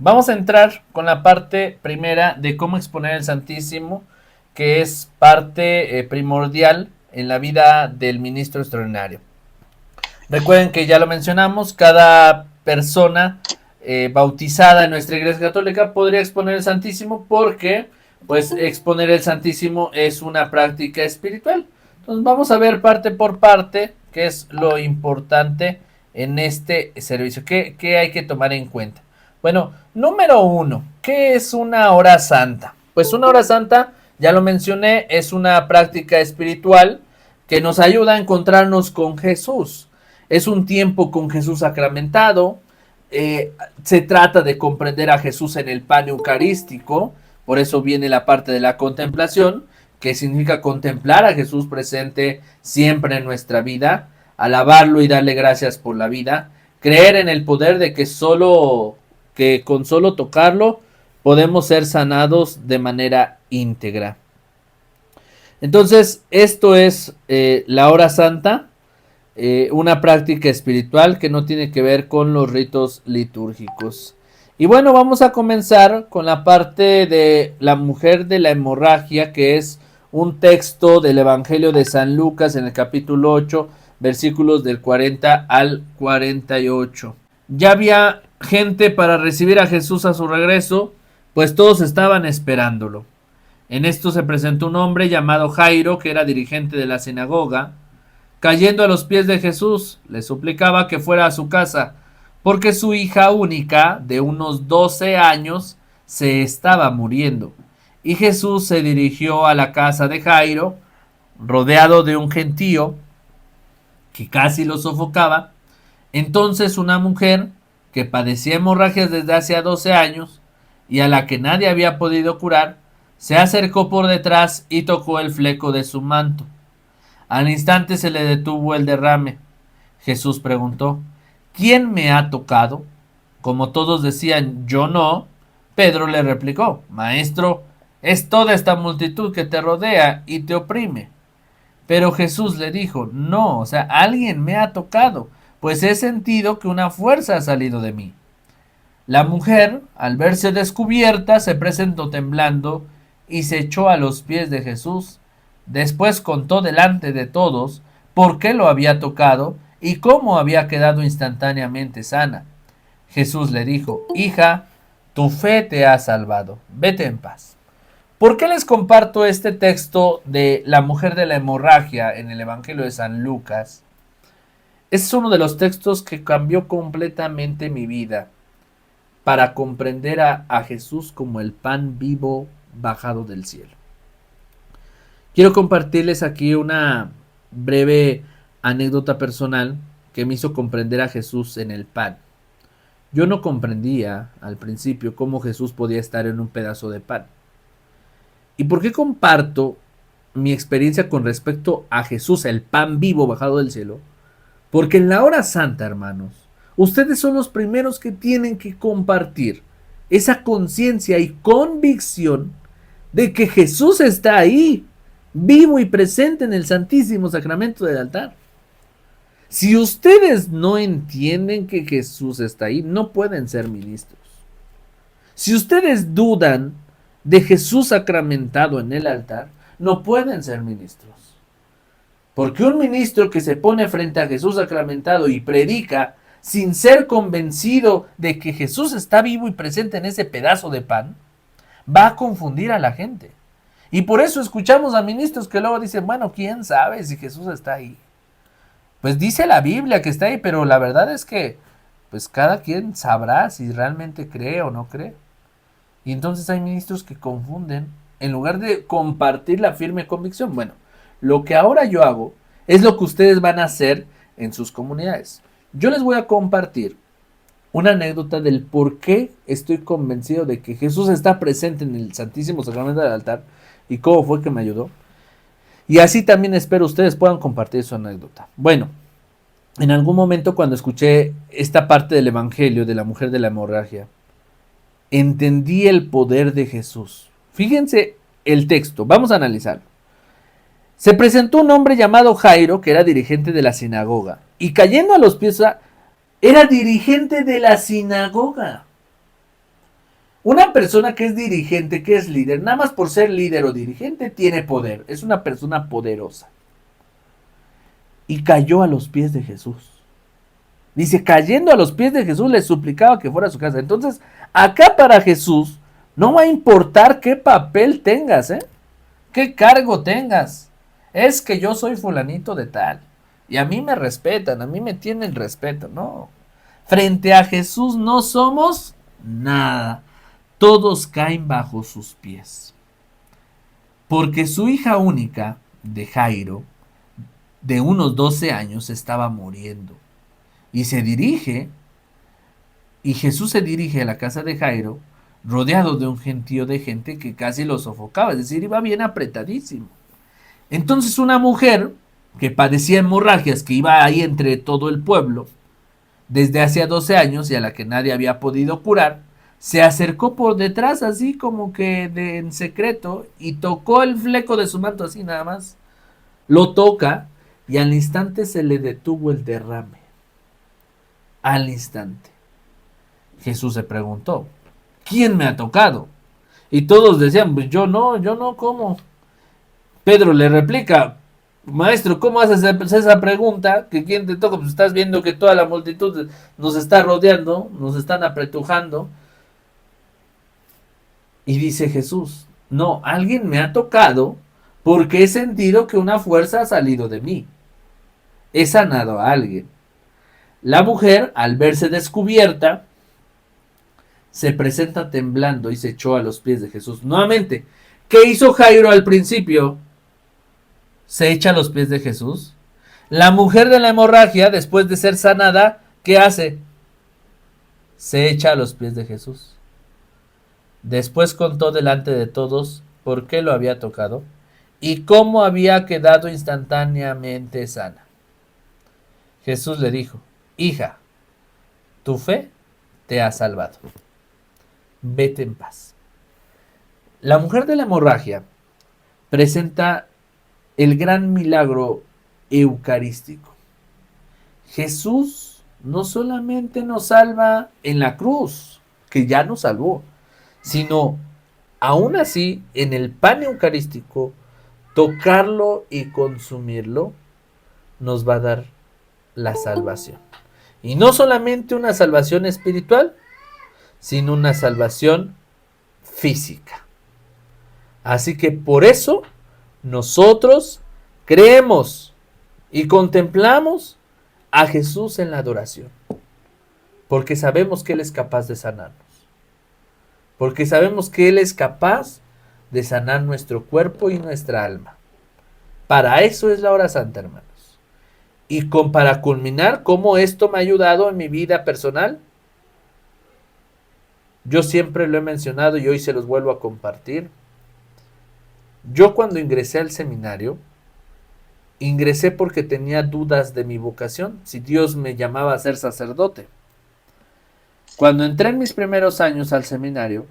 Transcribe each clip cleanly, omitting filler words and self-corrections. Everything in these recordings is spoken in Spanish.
Vamos a entrar con la parte primera de cómo exponer el Santísimo, que es parte primordial en la vida del ministro extraordinario. Recuerden que ya lo mencionamos, cada persona bautizada en nuestra Iglesia Católica podría exponer el Santísimo porque pues exponer el Santísimo es una práctica espiritual. Entonces vamos a ver parte por parte qué es lo importante en este servicio, qué hay que tomar en cuenta. Bueno, número uno, ¿qué es una hora santa? Pues una hora santa, ya lo mencioné, es una práctica espiritual que nos ayuda a encontrarnos con Jesús. Es un tiempo con Jesús sacramentado. Se trata de comprender a Jesús en el pan eucarístico. Por eso viene la parte de la contemplación, que significa contemplar a Jesús presente siempre en nuestra vida, alabarlo y darle gracias por la vida, creer en el poder de que con solo tocarlo podemos ser sanados de manera íntegra. Entonces, esto es la hora santa, una práctica espiritual que no tiene que ver con los ritos litúrgicos. Y bueno, vamos a comenzar con la parte de la mujer de la hemorragia, que es un texto del Evangelio de San Lucas en el capítulo 8, versículos del 40 al 48. Ya había gente para recibir a Jesús a su regreso, pues todos estaban esperándolo. En esto se presentó un hombre llamado Jairo, que era dirigente de la sinagoga. Cayendo a los pies de Jesús, le suplicaba que fuera a su casa, porque su hija única, de unos 12 años, se estaba muriendo. Y Jesús se dirigió a la casa de Jairo, rodeado de un gentío que casi lo sofocaba. Entonces una mujer que padecía hemorragias desde hacía 12 años y a la que nadie había podido curar, se acercó por detrás y tocó el fleco de su manto. Al instante se le detuvo el derrame. Jesús preguntó: ¿quién me ha tocado? Como todos decían yo no, Pedro le replicó: Maestro, es toda esta multitud que te rodea y te oprime. Pero Jesús le dijo: no, o sea, alguien me ha tocado, pues he sentido que una fuerza ha salido de mí. La mujer, al verse descubierta, se presentó temblando y se echó a los pies de Jesús. Después contó delante de todos por qué lo había tocado y cómo había quedado instantáneamente sana. Jesús le dijo: hija, tu fe te ha salvado, vete en paz. ¿Por qué les comparto este texto de la mujer de la hemorragia en el Evangelio de San Lucas? Es uno de los textos que cambió completamente mi vida para comprender a Jesús como el pan vivo bajado del cielo. Quiero compartirles aquí una breve anécdota personal que me hizo comprender a Jesús en el pan. Yo no comprendía al principio cómo Jesús podía estar en un pedazo de pan. ¿Y por qué comparto mi experiencia con respecto a Jesús, el pan vivo bajado del cielo? Porque en la hora santa, hermanos, ustedes son los primeros que tienen que compartir esa conciencia y convicción de que Jesús está ahí, vivo y presente en el Santísimo Sacramento del altar. Si ustedes no entienden que Jesús está ahí, no pueden ser ministros. Si ustedes dudan de Jesús sacramentado en el altar, no pueden ser ministros. Porque un ministro que se pone frente a Jesús sacramentado y predica sin ser convencido de que Jesús está vivo y presente en ese pedazo de pan, va a confundir a la gente. Y por eso escuchamos a ministros que luego dicen: bueno, ¿quién sabe si Jesús está ahí? Pues dice la Biblia que está ahí, pero la verdad es que pues cada quien sabrá si realmente cree o no cree. Y entonces hay ministros que confunden en lugar de compartir la firme convicción. Bueno, lo que ahora yo hago es lo que ustedes van a hacer en sus comunidades. Yo les voy a compartir una anécdota del por qué estoy convencido de que Jesús está presente en el Santísimo Sacramento del altar y cómo fue que me ayudó. Y así también espero ustedes puedan compartir su anécdota. Bueno, en algún momento cuando escuché esta parte del Evangelio de la mujer de la hemorragia, entendí el poder de Jesús. Fíjense el texto, vamos a analizarlo. Se presentó un hombre llamado Jairo, que era dirigente de la sinagoga, y cayendo a los pies, era dirigente de la sinagoga. una persona que es dirigente, que es líder, nada más por ser líder o dirigente, tiene poder. Es una persona poderosa. Y cayó a los pies de Jesús. Dice, cayendo a los pies de Jesús, le suplicaba que fuera a su casa. Entonces, acá para Jesús, no va a importar qué papel tengas, qué cargo tengas. Es que yo soy fulanito de tal. Y a mí me respetan, a mí me tienen respeto. No. Frente a Jesús no somos nada. Todos caen bajo sus pies. Porque su hija única, de Jairo, de unos 12 años, estaba muriendo. Y Jesús se dirige a la casa de Jairo, rodeado de un gentío de gente que casi lo sofocaba, es decir, iba bien apretadísimo. Entonces una mujer que padecía hemorragias, que iba ahí entre todo el pueblo, desde hacía 12 años y a la que nadie había podido curar, se acercó por detrás así como que en secreto y tocó el fleco de su manto así nada más. Lo toca y al instante se le detuvo el derrame. Al instante. Jesús se preguntó, ¿quién me ha tocado? Y todos decían, pues yo no, ¿cómo? Pedro le replica, maestro, ¿cómo haces esa pregunta? ¿Que quién te toca? Pues estás viendo que toda la multitud nos está rodeando, nos están apretujando. Y dice Jesús, no, alguien me ha tocado porque he sentido que una fuerza ha salido de mí. He sanado a alguien. La mujer, al verse descubierta, se presenta temblando y se echó a los pies de Jesús. Nuevamente, ¿qué hizo Jairo al principio? Se echa a los pies de Jesús. La mujer de la hemorragia, después de ser sanada, ¿qué hace? Se echa a los pies de Jesús. Después contó delante de todos por qué lo había tocado y cómo había quedado instantáneamente sana. Jesús le dijo, hija, tu fe te ha salvado. Vete en paz. La mujer de la hemorragia presenta el gran milagro eucarístico. Jesús no solamente nos salva en la cruz, que ya nos salvó, sino aún así en el pan eucarístico, tocarlo y consumirlo nos va a dar la salvación. Y no solamente una salvación espiritual, sino una salvación física. Así que por eso nosotros creemos y contemplamos a Jesús en la adoración. Porque sabemos que Él es capaz de sanarnos. Porque sabemos que Él es capaz de sanar nuestro cuerpo y nuestra alma. Para eso es la hora santa, hermanos. Y para culminar, cómo esto me ha ayudado en mi vida personal, yo siempre lo he mencionado y hoy se los vuelvo a compartir. Yo cuando ingresé al seminario, ingresé porque tenía dudas de mi vocación, si Dios me llamaba a ser sacerdote. Cuando entré en mis primeros años al seminario,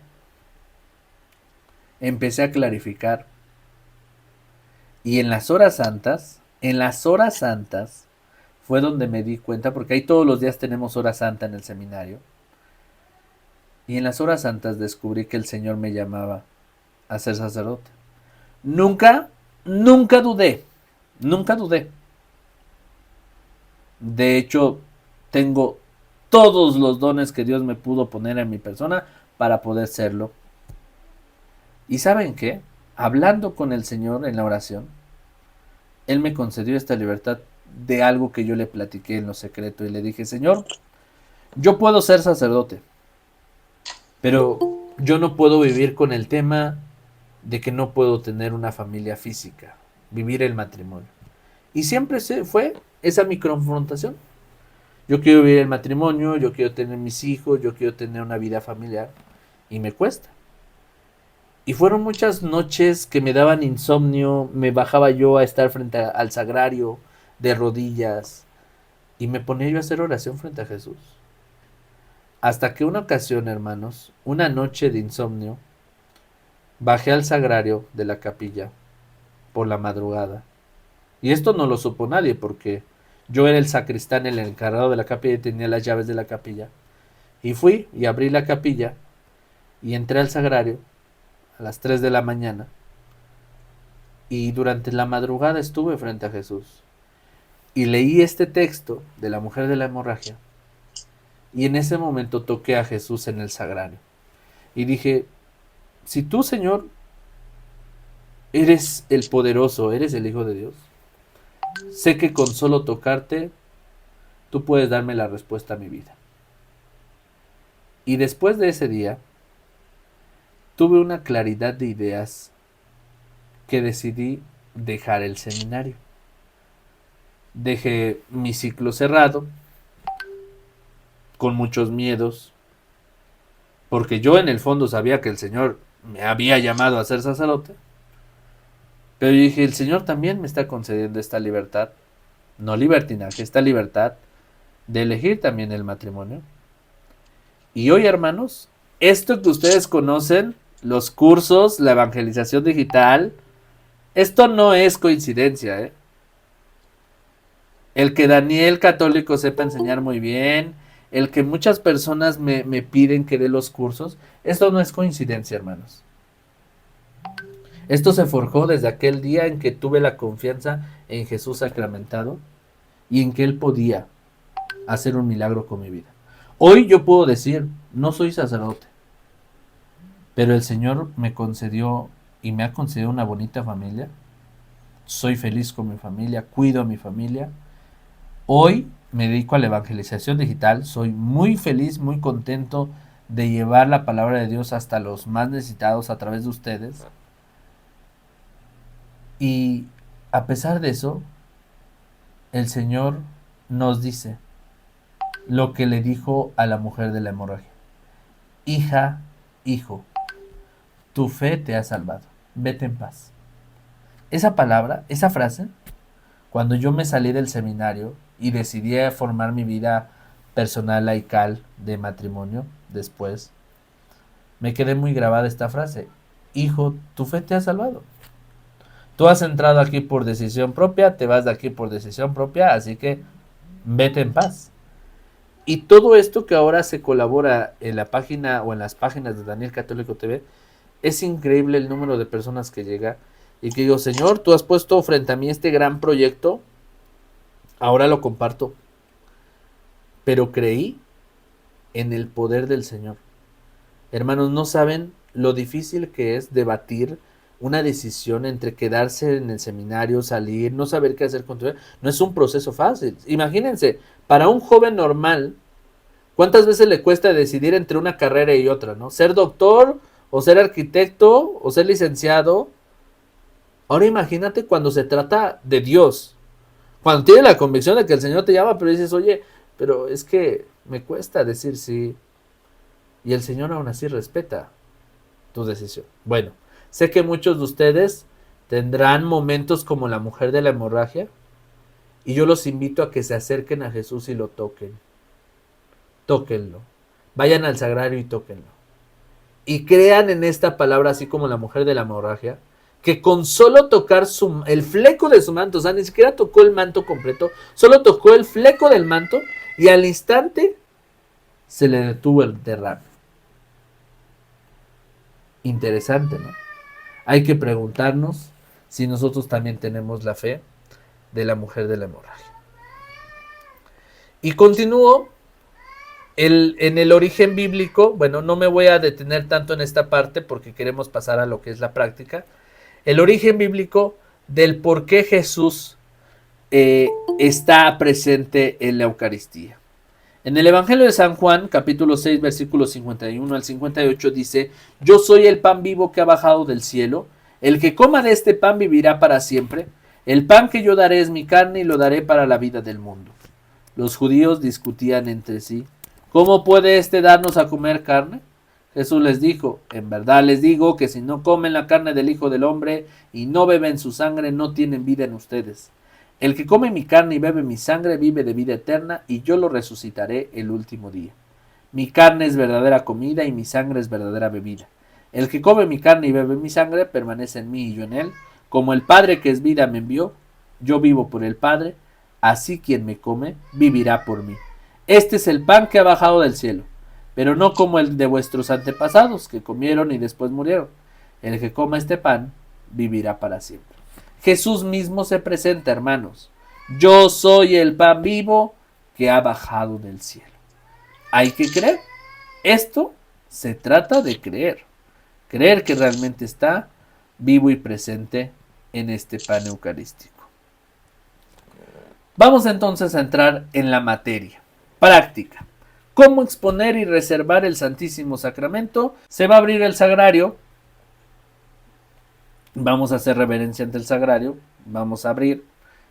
empecé a clarificar. Y en las horas santas, fue donde me di cuenta, porque ahí todos los días tenemos hora santa en el seminario. Y en las horas santas descubrí que el Señor me llamaba a ser sacerdote. Nunca dudé. De hecho, tengo todos los dones que Dios me pudo poner en mi persona para poder serlo. ¿Y saben qué? Hablando con el Señor en la oración, Él me concedió esta libertad de algo que yo le platiqué en lo secreto y le dije, Señor, yo puedo ser sacerdote, pero yo no puedo vivir con el tema de que no puedo tener una familia física, vivir el matrimonio. Y siempre fue esa mi confrontación. Yo quiero vivir el matrimonio, yo quiero tener mis hijos, yo quiero tener una vida familiar y me cuesta. Y fueron muchas noches que me daban insomnio, me bajaba yo a estar frente al sagrario de rodillas y me ponía yo a hacer oración frente a Jesús. Hasta que una ocasión, hermanos, una noche de insomnio, bajé al sagrario de la capilla por la madrugada. Y esto no lo supo nadie porque yo era el sacristán, el encargado de la capilla y tenía las llaves de la capilla. Y fui y abrí la capilla Y entré al sagrario a las 3 de la mañana y durante la madrugada estuve frente a Jesús y leí este texto de la mujer de la hemorragia, y en ese momento toqué a Jesús en el sagrario y dije: si tú, Señor, eres el poderoso, eres el Hijo de Dios, sé que con solo tocarte tú puedes darme la respuesta a mi vida. Y después de ese día tuve una claridad de ideas que decidí dejar el seminario. Dejé mi ciclo cerrado, con muchos miedos, porque yo en el fondo sabía que el Señor me había llamado a ser sacerdote, pero dije: el Señor también me está concediendo esta libertad, no libertinaje, esta libertad de elegir también el matrimonio. Y hoy, hermanos, esto que ustedes conocen, los cursos, la evangelización digital, esto no es coincidencia, ¿eh? El que Daniel Católico sepa enseñar muy bien, el que muchas personas me piden que dé los cursos, esto no es coincidencia, hermanos. Esto se forjó desde aquel día en que tuve la confianza en Jesús sacramentado y en que Él podía hacer un milagro con mi vida. Hoy yo puedo decir: no soy sacerdote, pero el Señor me concedió y me ha concedido una bonita familia. Soy feliz con mi familia, cuido a mi familia. Hoy me dedico a la evangelización digital, soy muy feliz, muy contento de llevar la palabra de Dios hasta los más necesitados a través de ustedes. Y a pesar de eso, el Señor nos dice lo que le dijo a la mujer de la hemorragia: hija, hijo, tu fe te ha salvado, vete en paz. Esa palabra, esa frase, cuando yo me salí del seminario y decidí formar mi vida personal laical de matrimonio, después me quedé muy grabada esta frase: hijo, tu fe te ha salvado. Tú has entrado aquí por decisión propia, te vas de aquí por decisión propia, así que vete en paz. Y todo esto que ahora se colabora en la página o en las páginas de Daniel Católico TV, es increíble el número de personas que llega y que digo: Señor, tú has puesto frente a mí este gran proyecto, ahora lo comparto. Pero creí en el poder del Señor. Hermanos, no saben lo difícil que es debatir una decisión entre quedarse en el seminario, salir, no saber qué hacer con tu vida. No es un proceso fácil. Imagínense, para un joven normal, ¿cuántas veces le cuesta decidir entre una carrera y otra, no? Ser doctor, o ser arquitecto, o ser licenciado. Ahora imagínate cuando se trata de Dios. Cuando tienes la convicción de que el Señor te llama, pero dices: oye, pero es que me cuesta decir sí. Y el Señor aún así respeta tu decisión. Bueno, sé que muchos de ustedes tendrán momentos como la mujer de la hemorragia, y yo los invito a que se acerquen a Jesús y lo toquen. Tóquenlo. Vayan al sagrario y tóquenlo. Y crean en esta palabra, así como la mujer de la hemorragia, que con solo tocar el fleco de su manto, o sea, ni siquiera tocó el manto completo, solo tocó el fleco del manto, y al instante se le detuvo el derrame. Interesante, ¿no? Hay que preguntarnos si nosotros también tenemos la fe de la mujer de la hemorragia. Y continúo en el origen bíblico. Bueno, no me voy a detener tanto en esta parte porque queremos pasar a lo que es la práctica. El origen bíblico del por qué Jesús está presente en la Eucaristía. En el Evangelio de San Juan, capítulo 6, versículos 51 al 58, dice: yo soy el pan vivo que ha bajado del cielo. El que coma de este pan vivirá para siempre. El pan que yo daré es mi carne y lo daré para la vida del mundo. Los judíos discutían entre sí: ¿cómo puede éste darnos a comer carne? Jesús les dijo: en verdad les digo que si no comen la carne del Hijo del Hombre y no beben su sangre, no tienen vida en ustedes. El que come mi carne y bebe mi sangre vive de vida eterna, y yo lo resucitaré el último día. Mi carne es verdadera comida y mi sangre es verdadera bebida. El que come mi carne y bebe mi sangre permanece en mí y yo en él. Como el Padre que es vida me envió, yo vivo por el Padre, así quien me come vivirá por mí. Este es el pan que ha bajado del cielo. pero no como el de vuestros antepasados, que comieron y después murieron. El que coma este pan vivirá para siempre. Jesús mismo se presenta, hermanos. Yo soy el pan vivo que ha bajado del cielo. Hay que creer. Esto se trata de creer. Creer que realmente está vivo y presente en este pan eucarístico. Vamos entonces a entrar en la materia. Práctica. ¿Cómo exponer y reservar el Santísimo Sacramento? Se va a abrir el sagrario. Vamos a hacer reverencia ante el sagrario. Vamos a abrir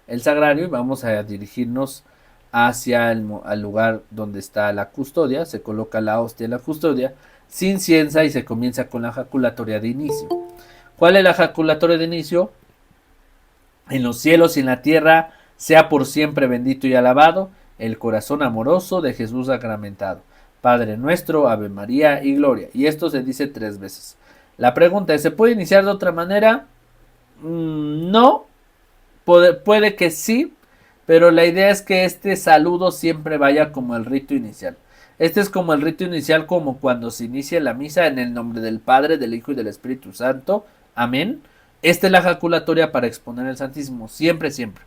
el sagrario y vamos a dirigirnos hacia el lugar donde está la custodia. Se coloca la hostia en la custodia, se inciensa y se comienza con la jaculatoria de inicio. ¿Cuál es la jaculatoria de inicio? En los cielos y en la tierra sea por siempre bendito y alabado el corazón amoroso de Jesús sacramentado. Padre nuestro, Ave María y Gloria. Y esto se dice 3 veces. La pregunta es, ¿se puede iniciar de otra manera? No. Puede que sí, pero la idea es que este saludo siempre vaya como el rito inicial. Este es como el rito inicial, como cuando se inicia la misa en el nombre del Padre, del Hijo y del Espíritu Santo. Amén. Esta es la jaculatoria para exponer el Santísimo. Siempre, siempre.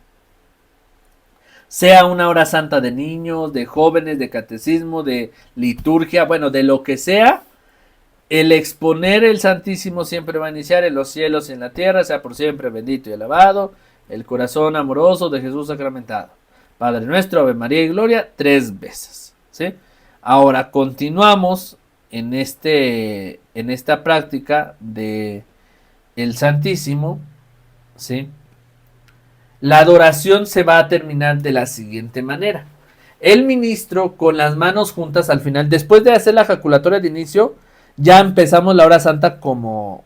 Sea una hora santa de niños, de jóvenes, de catecismo, de liturgia, bueno, de lo que sea. El exponer el Santísimo siempre va a iniciar en los cielos y en la tierra, sea por siempre bendito y alabado el corazón amoroso de Jesús sacramentado. Padre nuestro, Ave María y Gloria, 3 veces. ¿Sí? Ahora continuamos en esta práctica de el Santísimo. ¿Sí? La adoración se va a terminar de la siguiente manera. El ministro con las manos juntas al final, después de hacer la jaculatoria de inicio, ya empezamos la hora santa como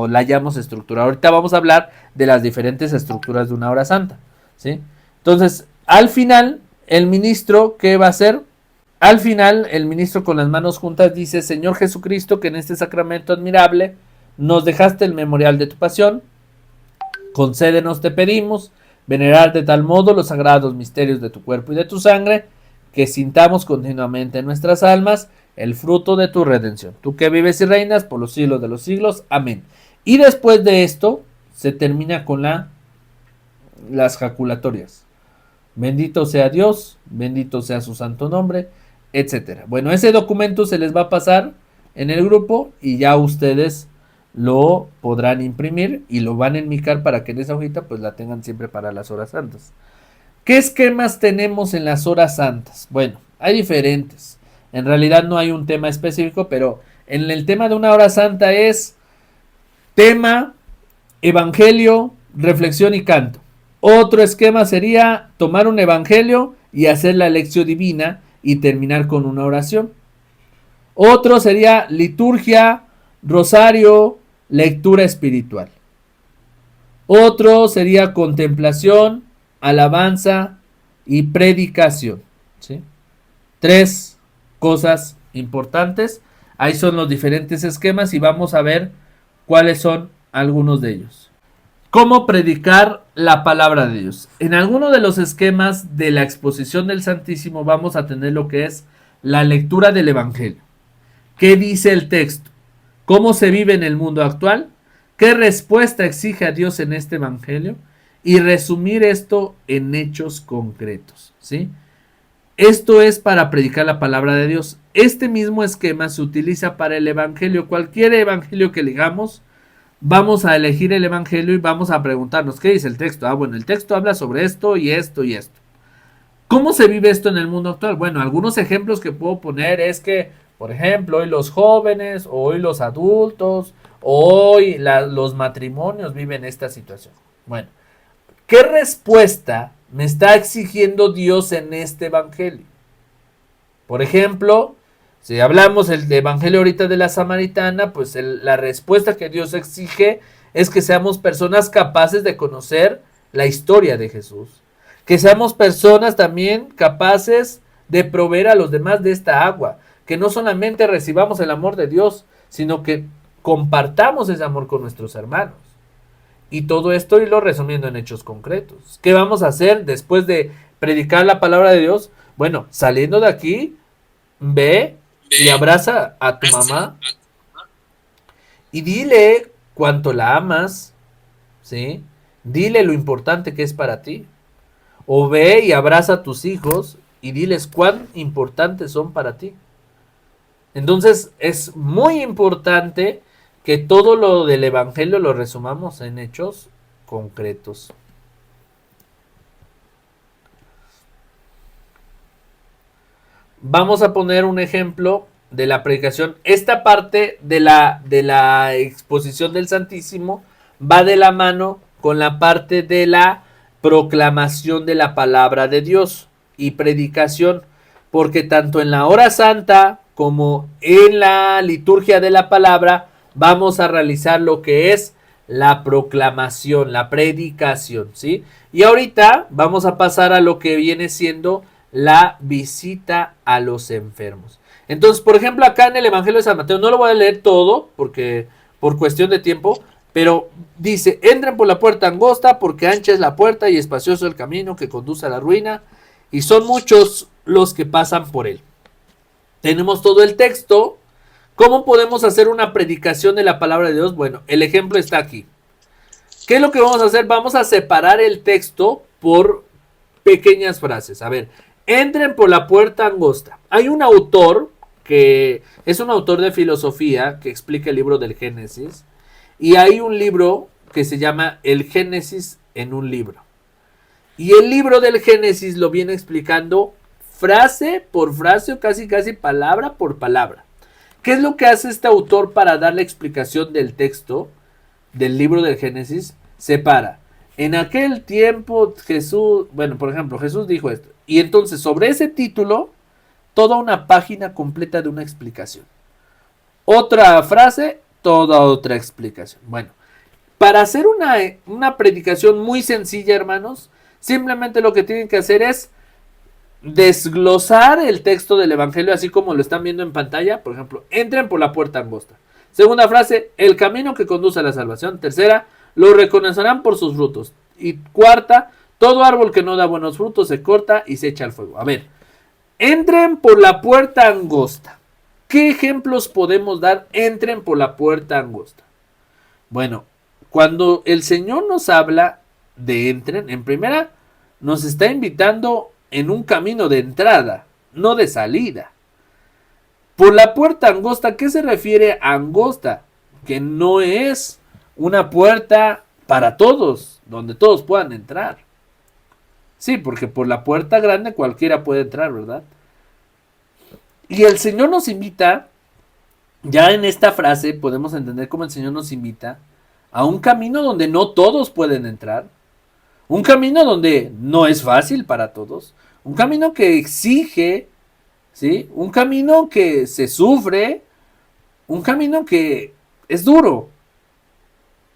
la hayamos estructurado. Ahorita vamos a hablar de las diferentes estructuras de una hora santa, ¿sí? Entonces, al final, el ministro, ¿qué va a hacer? Al final, el ministro con las manos juntas dice: Señor Jesucristo, que en este sacramento admirable nos dejaste el memorial de tu pasión, concédenos, te pedimos, venerar de tal modo los sagrados misterios de tu cuerpo y de tu sangre, que sintamos continuamente en nuestras almas el fruto de tu redención. Tú que vives y reinas por los siglos de los siglos. Amén. Y después de esto se termina con las jaculatorias. Bendito sea Dios, bendito sea su santo nombre, etc. Bueno, ese documento se les va a pasar en el grupo y ya ustedes lo podrán imprimir y lo van a enmicar para que en esa hojita pues la tengan siempre para las horas santas. ¿Qué esquemas tenemos en las horas santas? Bueno, hay diferentes. En realidad no hay un tema específico, pero en el tema de una hora santa es tema, evangelio, reflexión y canto. Otro esquema sería tomar un evangelio y hacer la lección divina y terminar con una oración. Otro sería liturgia, rosario, lectura espiritual. Otro sería contemplación, alabanza y predicación. ¿Sí? 3 cosas importantes. Ahí son los diferentes esquemas y vamos a ver cuáles son algunos de ellos. ¿Cómo predicar la palabra de Dios? En alguno de los esquemas de la exposición del Santísimo vamos a tener lo que es la lectura del Evangelio. ¿Qué dice el texto? ¿Cómo se vive en el mundo actual? ¿Qué respuesta exige a Dios en este Evangelio? Y resumir esto en hechos concretos, ¿sí? Esto es para predicar la palabra de Dios. Este mismo esquema se utiliza para el evangelio. Cualquier evangelio que eligamos, vamos a elegir el evangelio y vamos a preguntarnos, ¿qué dice el texto? Bueno, el texto habla sobre esto y esto y esto. ¿Cómo se vive esto en el mundo actual? Bueno, algunos ejemplos que puedo poner es que, por ejemplo, hoy los jóvenes, hoy los adultos, hoy los matrimonios viven esta situación. Bueno, ¿qué respuesta me está exigiendo Dios en este evangelio? Por ejemplo, si hablamos del evangelio ahorita de la samaritana, pues la respuesta que Dios exige es que seamos personas capaces de conocer la historia de Jesús. Que seamos personas también capaces de proveer a los demás de esta agua. Que no solamente recibamos el amor de Dios, sino que compartamos ese amor con nuestros hermanos. Y todo esto irlo resumiendo en hechos concretos. ¿Qué vamos a hacer después de predicar la palabra de Dios? Bueno, saliendo de aquí, ve y abraza a tu mamá y dile cuánto la amas, ¿sí? Dile lo importante que es para ti. O ve y abraza a tus hijos y diles cuán importantes son para ti. Entonces es muy importante que todo lo del Evangelio lo resumamos en hechos concretos. Vamos a poner un ejemplo de la predicación. Esta parte de la exposición del Santísimo va de la mano con la parte de la proclamación de la palabra de Dios y predicación, porque tanto en la hora santa como en la liturgia de la palabra vamos a realizar lo que es la proclamación, la predicación, ¿sí? Y ahorita vamos a pasar a lo que viene siendo la visita a los enfermos. Entonces, por ejemplo, acá en el Evangelio de San Mateo, no lo voy a leer todo porque por cuestión de tiempo, pero dice, entren por la puerta angosta porque ancha es la puerta y espacioso el camino que conduce a la ruina y son muchos los que pasan por él. Tenemos todo el texto. ¿Cómo podemos hacer una predicación de la palabra de Dios? Bueno, el ejemplo está aquí. ¿Qué es lo que vamos a hacer? Vamos a separar el texto por pequeñas frases. A ver, entren por la puerta angosta. Hay un autor que es un autor de filosofía que explica el libro del Génesis. Y hay un libro que se llama El Génesis en un libro. Y el libro del Génesis lo viene explicando frase por frase o casi palabra por palabra. ¿Qué es lo que hace este autor para dar la explicación del texto del libro del Génesis? Separa. En aquel tiempo Jesús, bueno, por ejemplo, Jesús dijo esto. Y entonces sobre ese título, toda una página completa de una explicación. Otra frase, toda otra explicación. Bueno, para hacer una predicación muy sencilla, hermanos, simplemente lo que tienen que hacer es desglosar el texto del Evangelio así como lo están viendo en pantalla. Por ejemplo, entren por la puerta angosta. Segunda frase, el camino que conduce a la salvación. Tercera, lo reconocerán por sus frutos. Y cuarta, todo árbol que no da buenos frutos se corta y se echa al fuego. A ver, entren por la puerta angosta. ¿Qué ejemplos podemos dar? Entren por la puerta angosta. Bueno, cuando el Señor nos habla de entren, en primera nos está invitando en un camino de entrada, no de salida. Por la puerta angosta, ¿qué se refiere a angosta? Que no es una puerta para todos, donde todos puedan entrar. Sí, porque por la puerta grande cualquiera puede entrar, ¿verdad? Y el Señor nos invita, ya en esta frase podemos entender cómo el Señor nos invita a un camino donde no todos pueden entrar, un camino donde no es fácil para todos, un camino que exige, ¿sí? Un camino que se sufre, un camino que es duro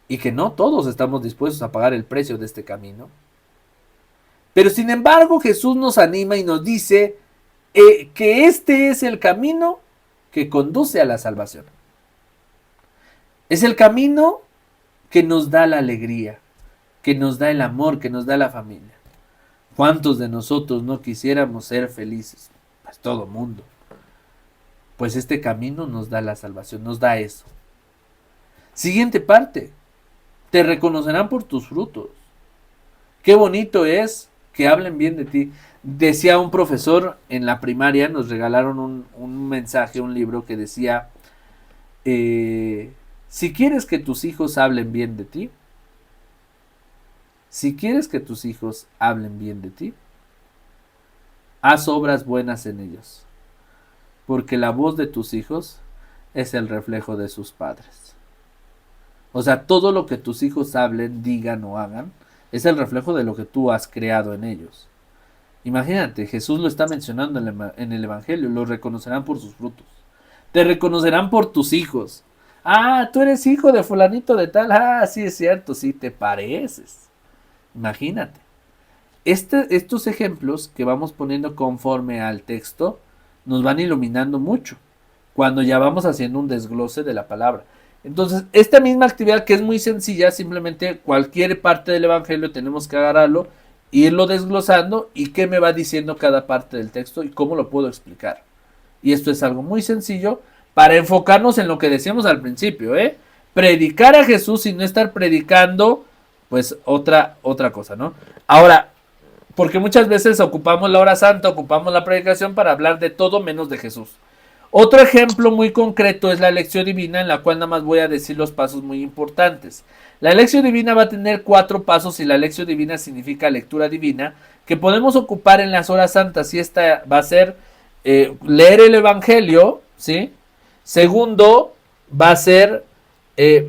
y que no todos estamos dispuestos a pagar el precio de este camino. Pero sin embargo Jesús nos anima y nos dice que este es el camino que conduce a la salvación. Es el camino que nos da la alegría, que nos da el amor, que nos da la familia. ¿Cuántos de nosotros no quisiéramos ser felices? Pues todo mundo. Pues este camino nos da la salvación, nos da eso. Siguiente parte. Te reconocerán por tus frutos. Qué bonito es que hablen bien de ti. Decía un profesor en la primaria, nos regalaron un mensaje, un libro que decía, si quieres que tus hijos hablen bien de ti, si quieres que tus hijos hablen bien de ti, haz obras buenas en ellos, porque la voz de tus hijos es el reflejo de sus padres. O sea, todo lo que tus hijos hablen, digan o hagan, es el reflejo de lo que tú has creado en ellos. Imagínate, Jesús lo está mencionando en el Evangelio, lo reconocerán por sus frutos. Te reconocerán por tus hijos. Ah, tú eres hijo de fulanito de tal. Ah, sí es cierto, sí te pareces. Imagínate. Estos ejemplos que vamos poniendo conforme al texto nos van iluminando mucho cuando ya vamos haciendo un desglose de la palabra. Entonces, esta misma actividad que es muy sencilla, simplemente cualquier parte del Evangelio tenemos que agarrarlo, irlo desglosando y qué me va diciendo cada parte del texto y cómo lo puedo explicar. Y esto es algo muy sencillo para enfocarnos en lo que decíamos al principio, ¿eh? Predicar a Jesús y no estar predicando, pues otra cosa, ¿no? Ahora, porque muchas veces ocupamos la hora santa, ocupamos la predicación para hablar de todo menos de Jesús. Otro ejemplo muy concreto es la lección divina, en la cual nada más voy a decir los pasos muy importantes. La lección divina va a tener 4 pasos y la lección divina significa lectura divina, que podemos ocupar en las horas santas, y esta va a ser leer el Evangelio, ¿sí? Segundo, va a ser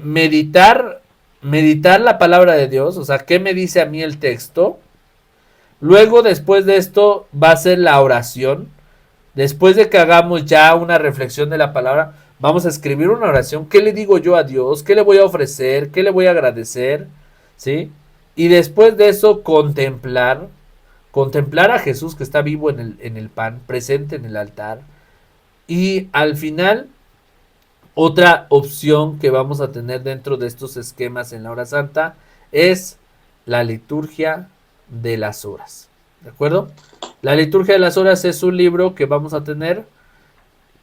meditar la palabra de Dios, o sea, ¿qué me dice a mí el texto? Luego, después de esto, va a ser la oración. Después de que hagamos ya una reflexión de la palabra, vamos a escribir una oración. ¿Qué le digo yo a Dios? ¿Qué le voy a ofrecer? ¿Qué le voy a agradecer? ¿Sí? Y después de eso, contemplar a Jesús que está vivo en el pan, presente en el altar. Y al final, otra opción que vamos a tener dentro de estos esquemas en la hora santa es la liturgia de las horas. ¿De acuerdo? La liturgia de las horas es un libro que vamos a tener,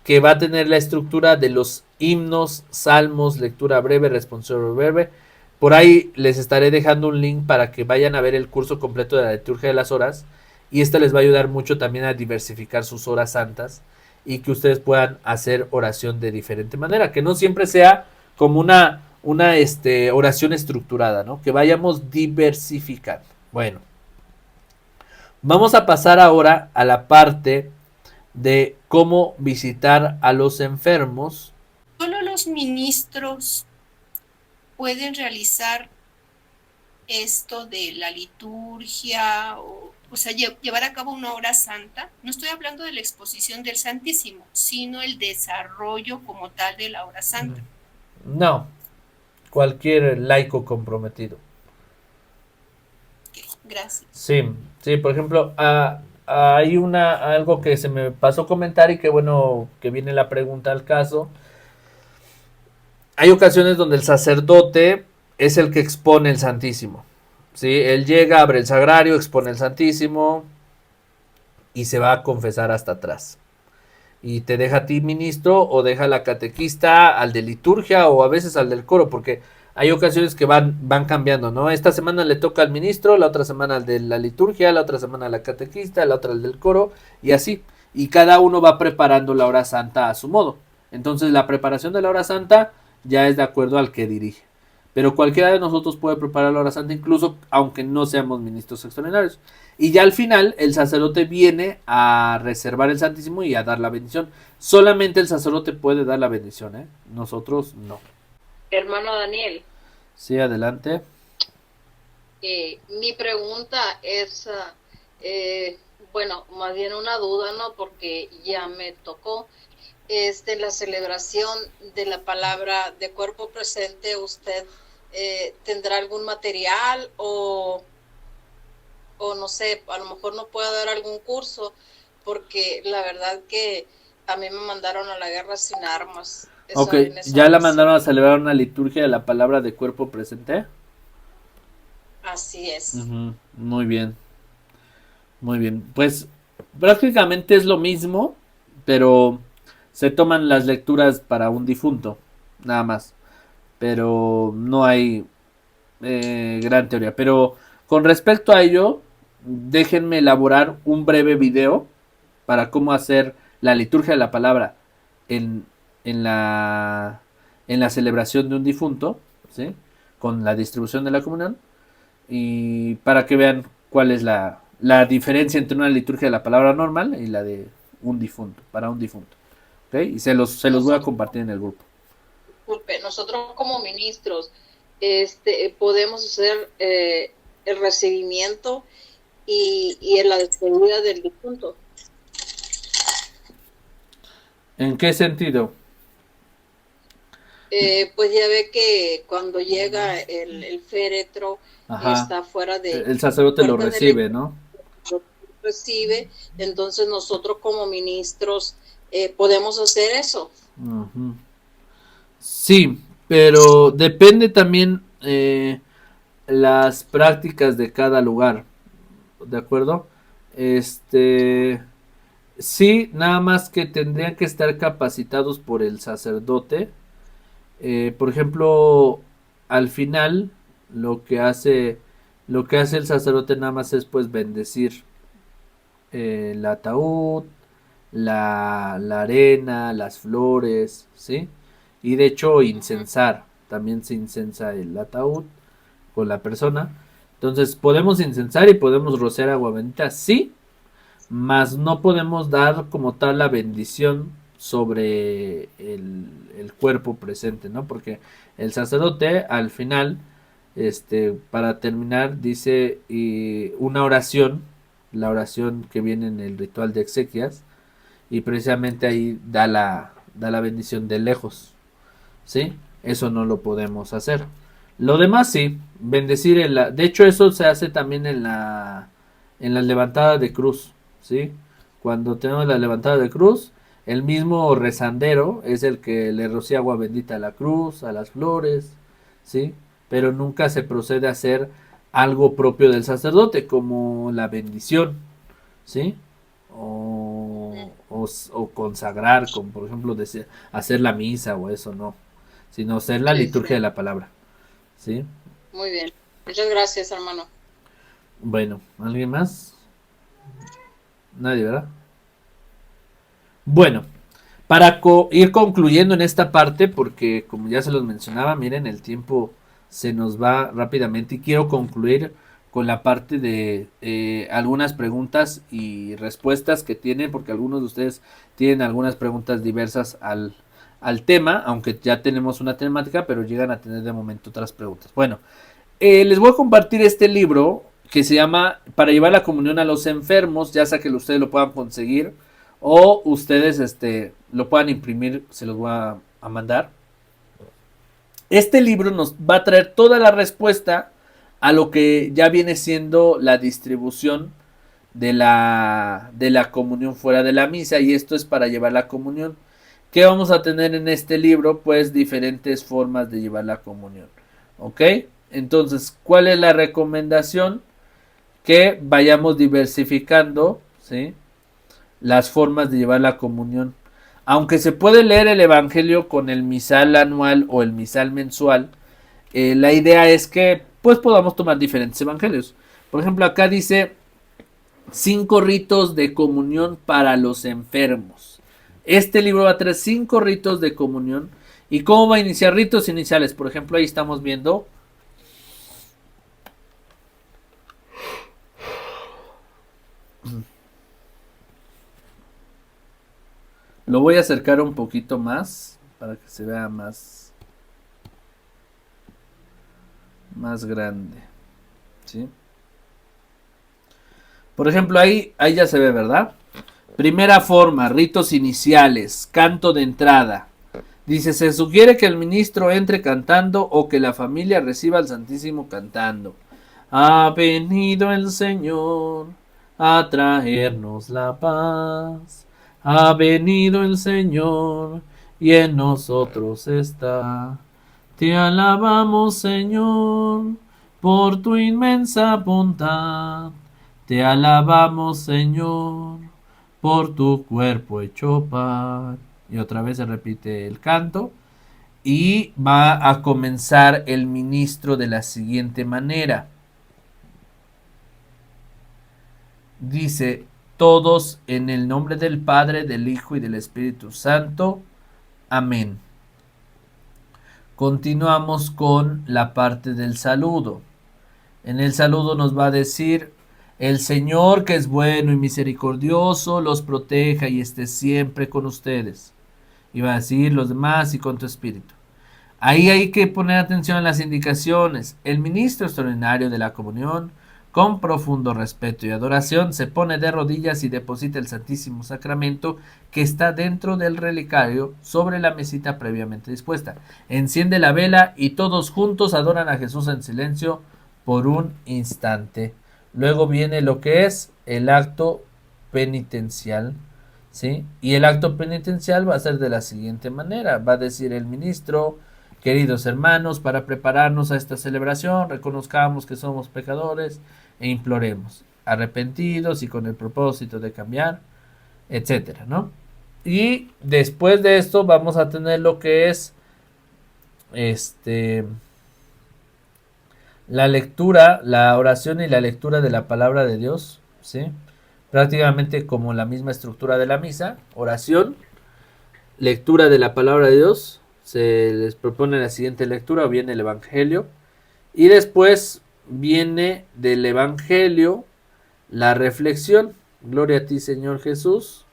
que va a tener la estructura de los himnos, salmos, lectura breve, responsorio breve. Por ahí les estaré dejando un link para que vayan a ver el curso completo de la liturgia de las horas, y esta les va a ayudar mucho también a diversificar sus horas santas y que ustedes puedan hacer oración de diferente manera, que no siempre sea como una oración estructurada, ¿no? Que vayamos diversificando. Bueno, vamos a pasar ahora a la parte de cómo visitar a los enfermos. Solo los ministros pueden realizar esto de la liturgia o sea, llevar a cabo una hora santa. No estoy hablando de la exposición del Santísimo, sino el desarrollo como tal de la hora santa. No, cualquier laico comprometido. Okay, gracias. Sí, sí, por ejemplo, hay algo que se me pasó comentar y que bueno que viene la pregunta al caso. Hay ocasiones donde el sacerdote es el que expone el Santísimo. ¿Sí? Él llega, abre el sagrario, expone el Santísimo y se va a confesar hasta atrás. Y te deja a ti ministro o deja la catequista al de liturgia o a veces al del coro, porque hay ocasiones que van cambiando, ¿no? Esta semana le toca al ministro, la otra semana al de la liturgia, la otra semana a la catequista, la otra al del coro y así. Y cada uno va preparando la hora santa a su modo. Entonces la preparación de la hora santa ya es de acuerdo al que dirige. Pero cualquiera de nosotros puede preparar la hora santa, incluso aunque no seamos ministros extraordinarios. Y ya al final el sacerdote viene a reservar el Santísimo y a dar la bendición. Solamente el sacerdote puede dar la bendición, ¿eh? Nosotros no. Hermano Daniel. Sí, adelante. Mi pregunta es, bueno, más bien una duda, ¿no? Porque ya me tocó. La celebración de la palabra de cuerpo presente, ¿usted tendrá algún material o no sé, a lo mejor no pueda dar algún curso? Porque la verdad que a mí me mandaron a la guerra sin armas. Ok, ¿ya la mandaron a celebrar una liturgia de la palabra de cuerpo presente? Así es. Muy bien, muy bien. Pues prácticamente es lo mismo, pero se toman las lecturas para un difunto, nada más. Pero no hay gran teoría. Pero con respecto a ello, déjenme elaborar un breve video para cómo hacer la liturgia de la palabra en, en, la, en la celebración de un difunto, ¿sí? Con la distribución de la comunión, y para que vean cuál es la diferencia entre una liturgia de la palabra normal y la de un difunto, para un difunto. ¿Okay? Y se los voy a compartir en el grupo. Disculpe, nosotros como ministros podemos hacer el recibimiento y en la despedida del difunto. ¿En qué sentido? Pues ya ve que cuando llega el féretro, está fuera de el sacerdote lo recibe, ¿no? Lo recibe, entonces nosotros como ministros podemos hacer eso. Sí, pero depende también las prácticas de cada lugar, ¿de acuerdo? Sí, nada más que tendrían que estar capacitados por el sacerdote. Por ejemplo, al final lo que hace lo que hace el sacerdote nada más es pues bendecir el ataúd, la arena, las flores, ¿sí? Y de hecho Ujú. incensar, también se incensa el ataúd con la persona. Entonces podemos incensar y podemos rociar agua bendita, sí, mas no podemos dar como tal la bendición sobre el cuerpo presente, ¿no? Porque el sacerdote al final, para terminar, dice una oración, la oración que viene en el ritual de exequias, y precisamente ahí da la bendición de lejos, ¿sí? Eso no lo podemos hacer. Lo demás sí, bendecir de hecho eso se hace también en la levantada de cruz, ¿sí? Cuando tenemos la levantada de cruz, el mismo rezandero es el que le rocía agua bendita a la cruz, a las flores, ¿sí? Pero nunca se procede a hacer algo propio del sacerdote, como la bendición, ¿sí? O consagrar, como por ejemplo hacer la misa o eso, no, sino hacer la Sí, liturgia de sí. la palabra, ¿sí? Muy bien. Muchas gracias, hermano. Bueno, ¿alguien más? Nadie, ¿verdad? Bueno, para ir concluyendo en esta parte, porque como ya se los mencionaba, miren, el tiempo se nos va rápidamente y quiero concluir con la parte de algunas preguntas y respuestas que tienen, porque algunos de ustedes tienen algunas preguntas diversas al tema, aunque ya tenemos una temática, pero llegan a tener de momento otras preguntas. Bueno, les voy a compartir este libro que se llama Para llevar la comunión a los enfermos, ya sea que ustedes lo puedan conseguir o ustedes lo puedan imprimir, se los voy a mandar. Este libro nos va a traer toda la respuesta a lo que ya viene siendo la distribución de la comunión fuera de la misa, y esto es para llevar la comunión. ¿Qué vamos a tener en este libro? Pues diferentes formas de llevar la comunión. ¿Ok? Entonces, ¿cuál es la recomendación? Que vayamos diversificando, ¿sí? Las formas de llevar la comunión. Aunque se puede leer el Evangelio con el misal anual o el misal mensual, la idea es que pues podamos tomar diferentes evangelios. Por ejemplo, acá dice 5 ritos de comunión para los enfermos. Este libro va a traer 5 ritos de comunión. ¿Y cómo va a iniciar? Ritos iniciales. Por ejemplo, ahí estamos viendo. Lo voy a acercar un poquito más para que se vea más grande. ¿Sí? Por ejemplo, ahí ya se ve, ¿verdad? Primera forma, ritos iniciales, canto de entrada. Dice, se sugiere que el ministro entre cantando o que la familia reciba al Santísimo cantando. Ha venido el Señor a traernos la paz. Ha venido el Señor y en nosotros está. Te alabamos, Señor, por tu inmensa bondad. Te alabamos, Señor, por tu cuerpo hecho pan. Y otra vez se repite el canto. Y va a comenzar el ministro de la siguiente manera. Dice, todos en el nombre del Padre, del Hijo y del Espíritu Santo. Amén. Continuamos con la parte del saludo. En el saludo nos va a decir, el Señor que es bueno y misericordioso los proteja y esté siempre con ustedes. Y va a decir los demás y con tu espíritu. Ahí hay que poner atención a las indicaciones. El ministro extraordinario de la comunión, con profundo respeto y adoración, se pone de rodillas y deposita el Santísimo Sacramento que está dentro del relicario sobre la mesita previamente dispuesta. Enciende la vela y todos juntos adoran a Jesús en silencio por un instante. Luego viene lo que es el acto penitencial, ¿sí? Y el acto penitencial va a ser de la siguiente manera. Va a decir el ministro, queridos hermanos, para prepararnos a esta celebración, reconozcamos que somos pecadores e imploremos, arrepentidos y con el propósito de cambiar, etcétera, ¿no? Y después de esto vamos a tener lo que es la lectura, la oración y la lectura de la palabra de Dios, ¿sí? Prácticamente como la misma estructura de la misa, oración, lectura de la palabra de Dios, se les propone la siguiente lectura, viene el Evangelio, y después viene del Evangelio la reflexión, gloria a ti Señor Jesús,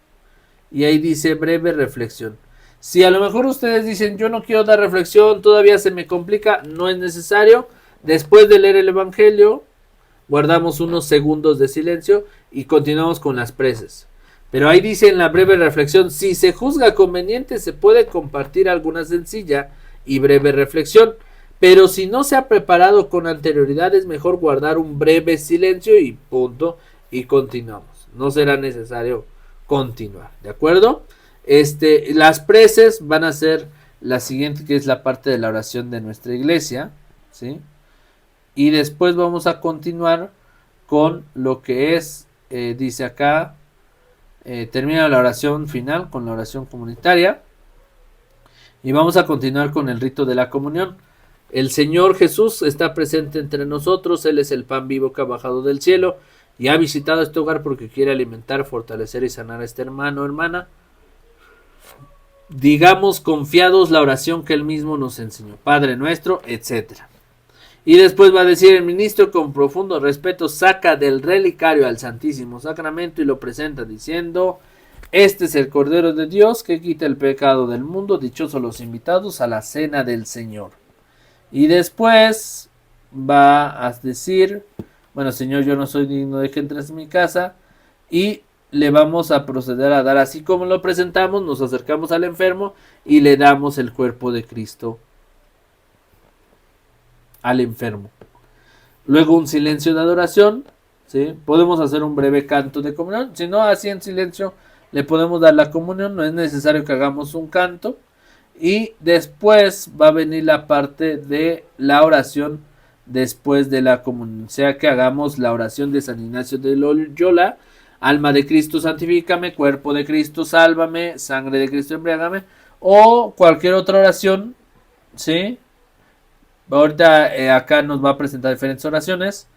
y ahí dice breve reflexión. Si a lo mejor ustedes dicen yo no quiero dar reflexión, todavía se me complica, no es necesario. Después de leer el Evangelio, guardamos unos segundos de silencio y continuamos con las preces. Pero ahí dice en la breve reflexión, si se juzga conveniente, se puede compartir alguna sencilla y breve reflexión. Pero si no se ha preparado con anterioridad, es mejor guardar un breve silencio y punto. Y continuamos. No será necesario continuar. ¿De acuerdo? Las preces van a ser la siguiente, que es la parte de la oración de nuestra iglesia, ¿sí? Y después vamos a continuar con lo que es, dice acá, termina la oración final con la oración comunitaria. Y vamos a continuar con el rito de la comunión. El Señor Jesús está presente entre nosotros. Él es el pan vivo que ha bajado del cielo y ha visitado este hogar porque quiere alimentar, fortalecer y sanar a este hermano o hermana. Digamos confiados la oración que Él mismo nos enseñó. Padre nuestro, etcétera. Y después va a decir el ministro con profundo respeto saca del relicario al Santísimo Sacramento y lo presenta diciendo: este es el Cordero de Dios que quita el pecado del mundo, dichosos los invitados a la cena del Señor. Y después va a decir: bueno, Señor, yo no soy digno de que entres en mi casa. Y le vamos a proceder a dar, así como lo presentamos, nos acercamos al enfermo y le damos el cuerpo de Cristo al enfermo. Luego un silencio de adoración, ¿sí? Podemos hacer un breve canto de comunión, si no, así en silencio le podemos dar la comunión, no es necesario que hagamos un canto. Y después va a venir la parte de la oración después de la comunión, o sea que hagamos la oración de San Ignacio de Loyola: alma de Cristo santifícame, cuerpo de Cristo sálvame, sangre de Cristo embriágame, o cualquier otra oración, ¿sí? Ahorita acá nos va a presentar diferentes oraciones.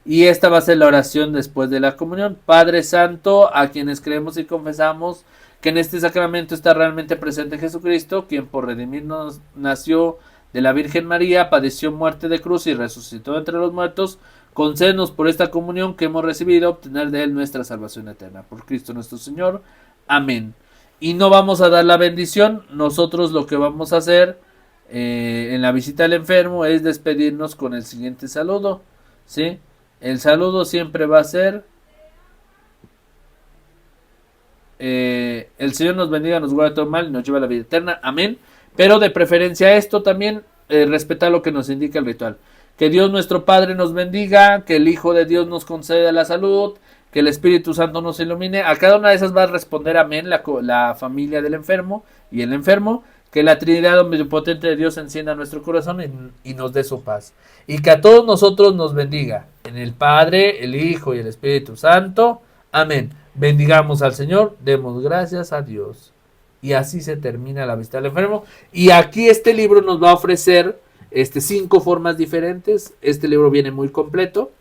Y esta va a ser la oración después de la comunión. Padre Santo, a quienes creemos y confesamos que en este sacramento está realmente presente Jesucristo, quien por redimirnos nació de la Virgen María, padeció muerte de cruz y resucitó entre los muertos, concédenos por esta comunión que hemos recibido obtener de Él nuestra salvación eterna. Por Cristo nuestro Señor. Amén. Y no vamos a dar la bendición. Nosotros lo que vamos a hacer en la visita al enfermo es despedirnos con el siguiente saludo, ¿sí? El saludo siempre va a ser: el Señor nos bendiga, nos guarda todo mal y nos lleva a la vida eterna. Amén. Pero de preferencia esto también, respetar lo que nos indica el ritual. Que Dios nuestro Padre nos bendiga, que el Hijo de Dios nos conceda la salud, que el Espíritu Santo nos ilumine. A cada una de esas va a responder amén la familia del enfermo y el enfermo. Que la Trinidad omnipotente de Dios encienda nuestro corazón y nos dé su paz. Y que a todos nosotros nos bendiga. En el Padre, el Hijo y el Espíritu Santo. Amén. Bendigamos al Señor, demos gracias a Dios. Y así se termina la visita al enfermo. Y aquí este libro nos va a ofrecer 5 formas diferentes. Este libro viene muy completo.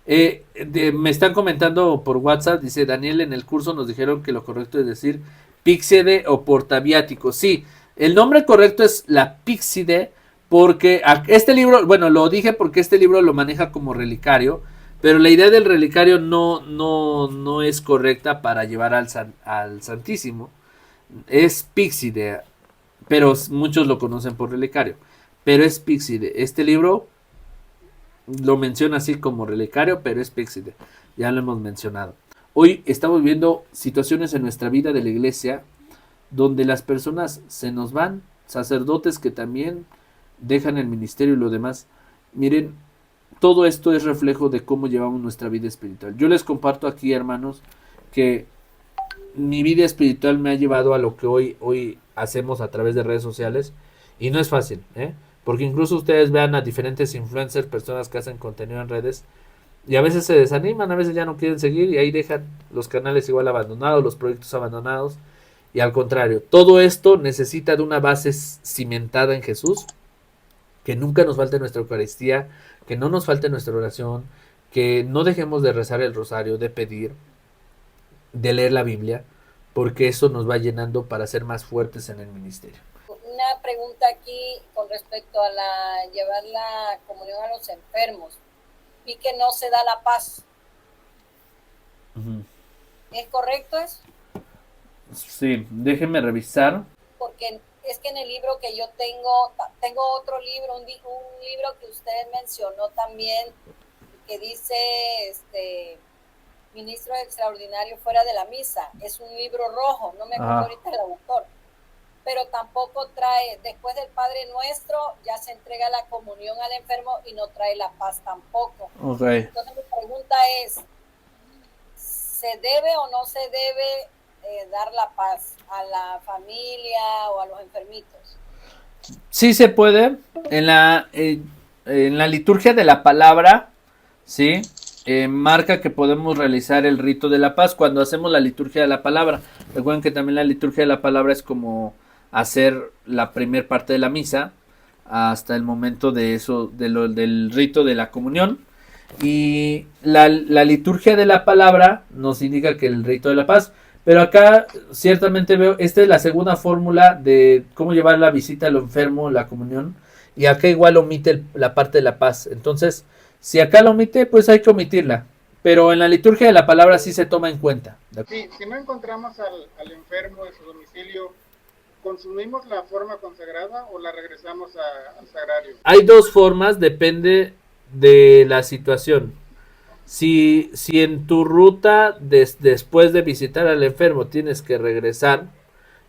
Me están comentando por WhatsApp, dice Daniel, en el curso nos dijeron que lo correcto es decir píxide o portaviático. Sí, el nombre correcto es la píxide, porque este libro, bueno, lo dije porque este libro lo maneja como relicario, pero la idea del relicario no es correcta para llevar al Santísimo. Es píxide, pero muchos lo conocen por relicario, pero es píxide. Este libro lo menciona así como relicario, pero es píxide, ya lo hemos mencionado. Hoy estamos viendo situaciones en nuestra vida de la iglesia donde las personas se nos van, sacerdotes que también dejan el ministerio y lo demás. Miren, todo esto es reflejo de cómo llevamos nuestra vida espiritual. Yo les comparto aquí, hermanos, que mi vida espiritual me ha llevado a lo que hoy hacemos a través de redes sociales, y no es fácil, porque incluso ustedes vean a diferentes influencers, personas que hacen contenido en redes, Y a veces se desaniman, a veces ya no quieren seguir y ahí dejan los canales igual abandonados, los proyectos abandonados. Y al contrario, todo esto necesita de una base cimentada en Jesús, que nunca nos falte nuestra Eucaristía, que no nos falte nuestra oración, que no dejemos de rezar el rosario, de pedir, de leer la Biblia, porque eso nos va llenando para ser más fuertes en el ministerio. Una pregunta aquí con respecto a llevar la comunión a los enfermos. Vi que no se da la paz. ¿Es correcto eso? Sí, déjenme revisar. Porque es que en el libro que yo tengo otro libro, un libro que usted mencionó también, que dice Ministro Extraordinario fuera de la misa. Es un libro rojo, no me acuerdo ahorita el autor. Pero tampoco trae, después del Padre Nuestro, ya se entrega la comunión al enfermo y no trae la paz tampoco. Okay. Entonces mi pregunta es, ¿se debe o no se debe dar la paz a la familia o a los enfermitos? Sí se puede. En la liturgia de la palabra, ¿sí? Marca que podemos realizar el rito de la paz cuando hacemos la liturgia de la palabra. Recuerden que también la liturgia de la palabra es como hacer la primer parte de la misa hasta el momento de eso, del rito de la comunión. Y la liturgia de la palabra nos indica que el rito de la paz. Pero acá ciertamente veo, esta es la segunda fórmula de cómo llevar la visita a lo enfermo, la comunión. Y acá igual omite la parte de la paz. Entonces, si acá lo omite, pues hay que omitirla. Pero en la liturgia de la palabra sí se toma en cuenta. Sí, si no encontramos al enfermo en su domicilio, ¿consumimos la forma consagrada o la regresamos al sagrario? Hay dos formas, depende de la situación. Si en tu ruta después de visitar al enfermo tienes que regresar,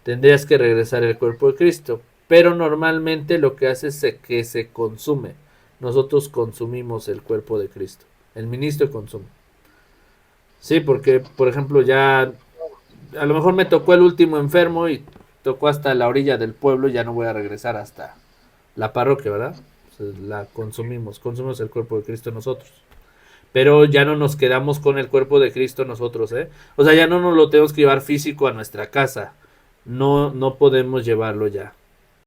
tendrías que regresar el cuerpo de Cristo. Pero normalmente lo que hace es que se consume. Nosotros consumimos el cuerpo de Cristo. El ministro consume. Sí, porque, por ejemplo, ya a lo mejor me tocó el último enfermo y tocó hasta la orilla del pueblo, ya no voy a regresar hasta la parroquia, ¿verdad? Entonces, la consumimos el cuerpo de Cristo nosotros. Pero ya no nos quedamos con el cuerpo de Cristo nosotros, ¿eh? O sea, ya no nos lo tenemos que llevar físico a nuestra casa. No podemos llevarlo ya.